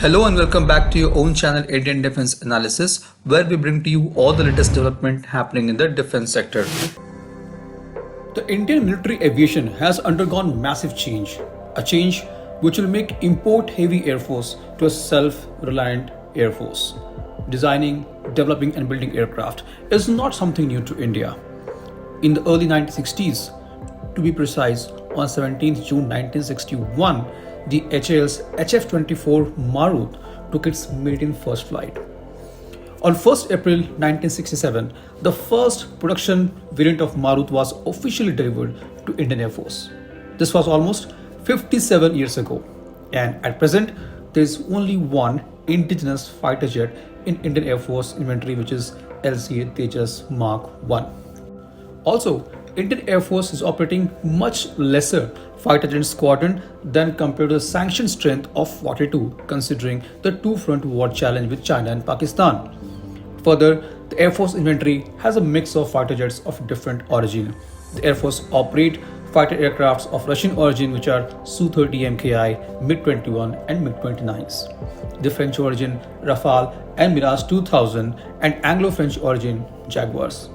Hello and welcome back to your own channel Indian Defense Analysis, where we bring to you all the latest development happening in the defense sector. The Indian military aviation has undergone massive change, a change which will make import-heavy Air Force to a self-reliant Air Force. Designing, developing and building aircraft is not something new to India. In the early 1960s, to be precise, on 17th June 1961, the HAL's HF-24 Marut took its maiden first flight. On 1st April 1967, the first production variant of Marut was officially delivered to Indian Air Force. This was almost 57 years ago, and at present, there is only one indigenous fighter jet in Indian Air Force inventory, which is LCA Tejas Mark 1. Also, Indian Air Force is operating much lesser fighter jet squadron than compared to the sanctioned strength of 42, considering the two-front war challenge with China and Pakistan. Further, the Air Force inventory has a mix of fighter jets of different origin. The Air Force operate fighter aircrafts of Russian origin, which are Su-30 MKI, MiG-21 and MiG-29s. The French origin Rafale and Mirage 2000 and Anglo-French origin Jaguars.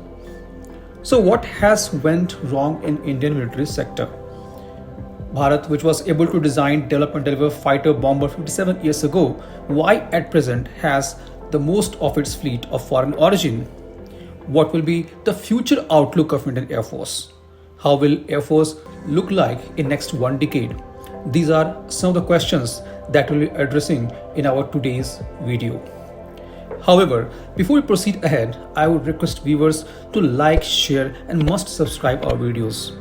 So what has went wrong in Indian military sector? Bharat, which was able to design, develop and deliver fighter bomber 57 years ago, why at present has the most of its fleet of foreign origin? What will be the future outlook of Indian Air Force? How will Air Force look like in next one decade? These are some of the questions that we'll be addressing in our today's video. However, before we proceed ahead, I would request viewers to like, share and must subscribe our videos.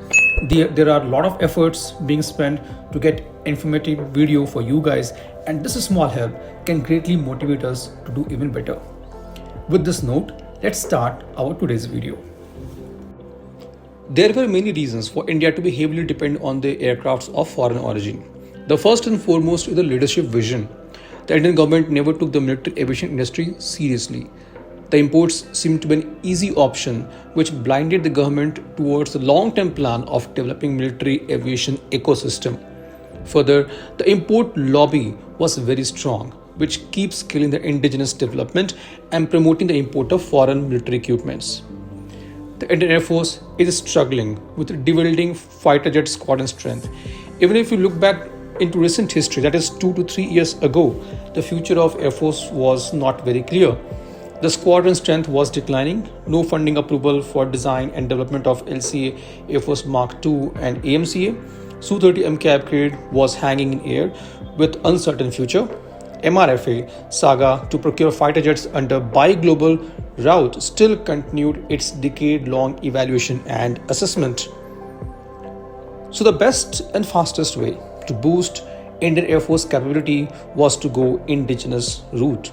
There are a lot of efforts being spent to get informative video for you guys, and this small help can greatly motivate us to do even better. With this note, let's start our today's video. There were many reasons for India to be heavily dependent on the aircrafts of foreign origin. The first and foremost is the leadership vision. The Indian government never took the military aviation industry seriously. The imports seemed to be an easy option, which blinded the government towards the long-term plan of developing military aviation ecosystem. Further, the import lobby was very strong, which keeps killing the indigenous development and promoting the import of foreign military equipments. The Indian Air Force is struggling with rebuilding fighter jet squadron strength. Even if you look back into recent history, that is 2 to 3 years ago, the future of Air Force was not very clear. The squadron strength was declining, no funding approval for design and development of LCA Air Force Mark II and AMCA. Su-30 MK upgrade was hanging in air with uncertain future. MRFA saga to procure fighter jets under Buy Global route still continued its decade-long evaluation and assessment. So the best and fastest way to boost Indian Air Force capability was to go indigenous route.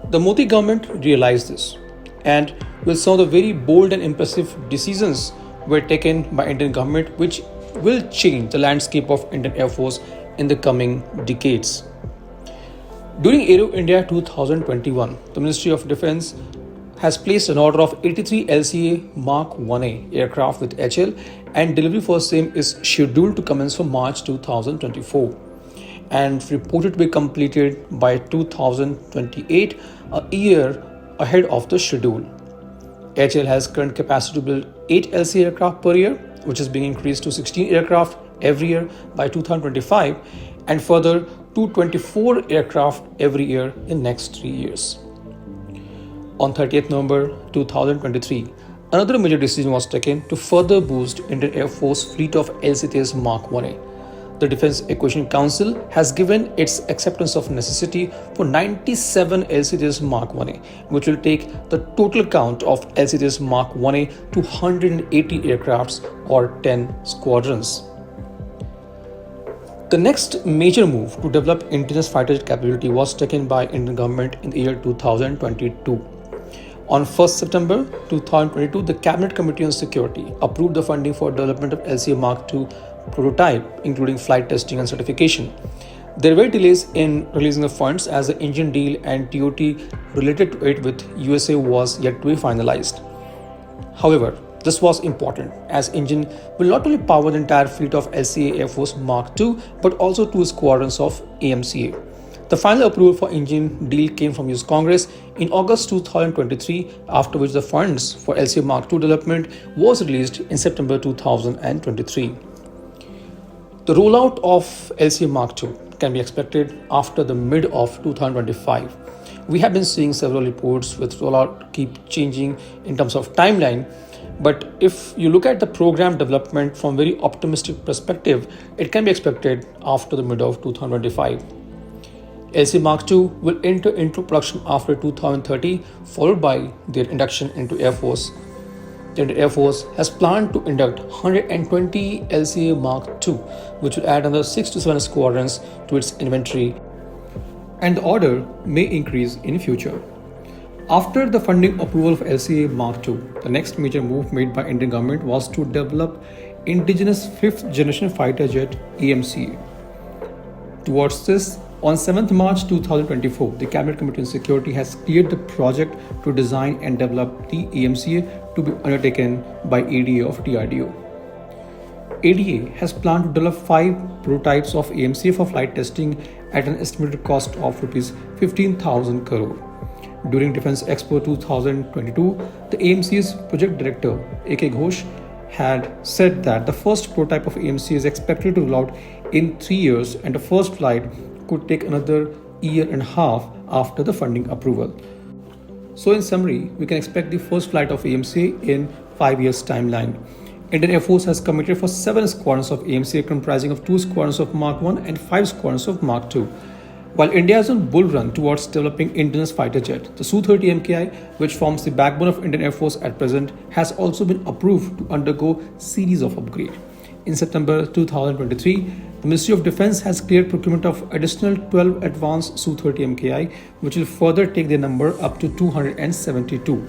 The Modi government realized this, and with some of the very bold and impressive decisions were taken by Indian government, which will change the landscape of Indian Air Force in the coming decades. During Aero India 2021, the Ministry of Defence has placed an order of 83 LCA Mark 1A aircraft with HL, and delivery for same is scheduled to commence from March 2024 and reported to be completed by 2028, a year ahead of the schedule. HL has current capacity to build 8 LCA aircraft per year, which is being increased to 16 aircraft every year by 2025 and further to 24 aircraft every year in next 3 years. On 30th November 2023, another major decision was taken to further boost Indian Air Force fleet of LCAs Mark 1A. The Defense Acquisition Council has given its acceptance of necessity for 97 LCAs Mark 1A, which will take the total count of LCAs Mark 1A to 180 aircrafts or 10 squadrons. The next major move to develop indigenous fighter jet capability was taken by Indian government in the year 2022. On 1st September 2022, the Cabinet Committee on Security approved the funding for development of LCA Mark II prototype, including flight testing and certification. There were delays in releasing the funds as the engine deal and TOT related to it with USA was yet to be finalized. However, this was important as engine will not only power the entire fleet of LCA Air Force Mark II but also 2 squadrons of AMCA. The final approval for engine deal came from US Congress in August 2023, after which the funds for LCA Mark II development was released in September 2023. The rollout of LCA Mark II can be expected after the mid of 2025. We have been seeing several reports with rollout keep changing in terms of timeline, but if you look at the program development from very optimistic perspective, it can be expected after the mid of 2025. LCA Mark II will enter into production after 2030, followed by their induction into Air Force. The Indian Air Force has planned to induct 120 LCA Mark II, which will add another 6 to 7 squadrons to its inventory, and the order may increase in future. After the funding approval of LCA Mark II, the next major move made by Indian government was to develop indigenous 5th generation fighter jet AMCA. Towards this, on 7th March 2024, the Cabinet Committee on Security has cleared the project to design and develop the AMCA to be undertaken by ADA of DRDO. ADA has planned to develop 5 prototypes of AMCA for flight testing at an estimated cost of Rs 15,000 crore. During Defence Expo 2022, the AMCA's project director, A.K. Ghosh, had said that the first prototype of AMCA is expected to roll out in 3 years, and the first flight could take another year and a half after the funding approval. So in summary, we can expect the first flight of AMCA in 5 years timeline. Indian Air Force has committed for 7 squadrons of AMCA, comprising of 2 squadrons of Mark I and 5 squadrons of Mark II. While India is on bull run towards developing indigenous fighter jet, the Su-30 MKI, which forms the backbone of Indian Air Force at present, has also been approved to undergo series of upgrade. In September 2023, the Ministry of Defence has cleared procurement of additional 12 advanced Su-30 MKI, which will further take their number up to 272.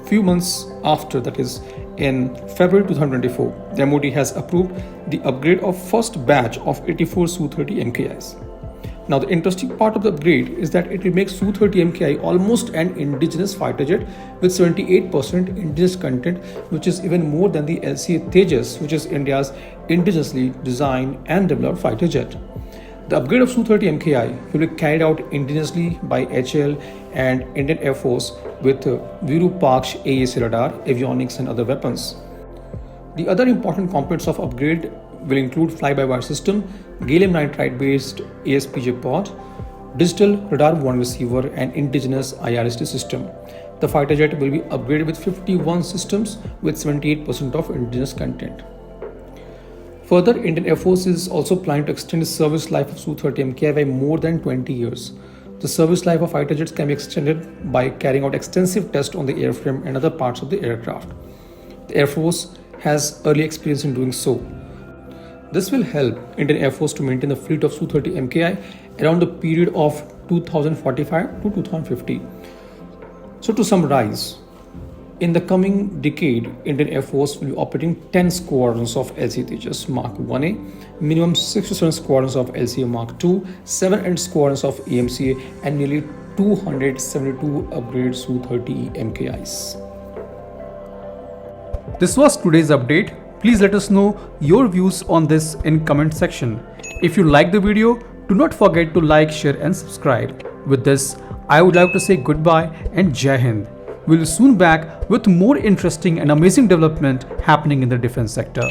Few months after, that is in February 2024, the MOD has approved the upgrade of first batch of 84 Su-30 MKIs. Now, the interesting part of the upgrade is that it will make Su-30 MKI almost an indigenous fighter jet with 78% indigenous content, which is even more than the LCA Tejas, which is India's indigenously designed and developed fighter jet. The upgrade of Su-30 MKI will be carried out indigenously by HAL and Indian Air Force with Virupaksh AESA radar, avionics and other weapons. The other important components of upgrade will include fly-by-wire system, gallium nitride based ASPJ pod, digital radar warning receiver and indigenous IRST system. The fighter jet will be upgraded with 51 systems with 78% of indigenous content. Further, Indian Air Force is also planning to extend the service life of Su-30 MKI by more than 20 years. The service life of fighter jets can be extended by carrying out extensive tests on the airframe and other parts of the aircraft. The Air Force has early experience in doing so. This will help Indian Air Force to maintain the fleet of Su-30 MKI around the period of 2045 to 2050. So to summarize, in the coming decade, Indian Air Force will be operating 10 squadrons of LCA Tejas Mark 1A, minimum 6 to 7 squadrons of LCA Mark II, 7 squadrons of AMCA, and nearly 272 upgrade Su-30 MKIs. This was today's update. Please let us know your views on this in comment section. If you like the video, do not forget to like, share and subscribe. With this, I would like to say goodbye and Jai Hind. We'll soon back with more interesting and amazing development happening in the defense sector.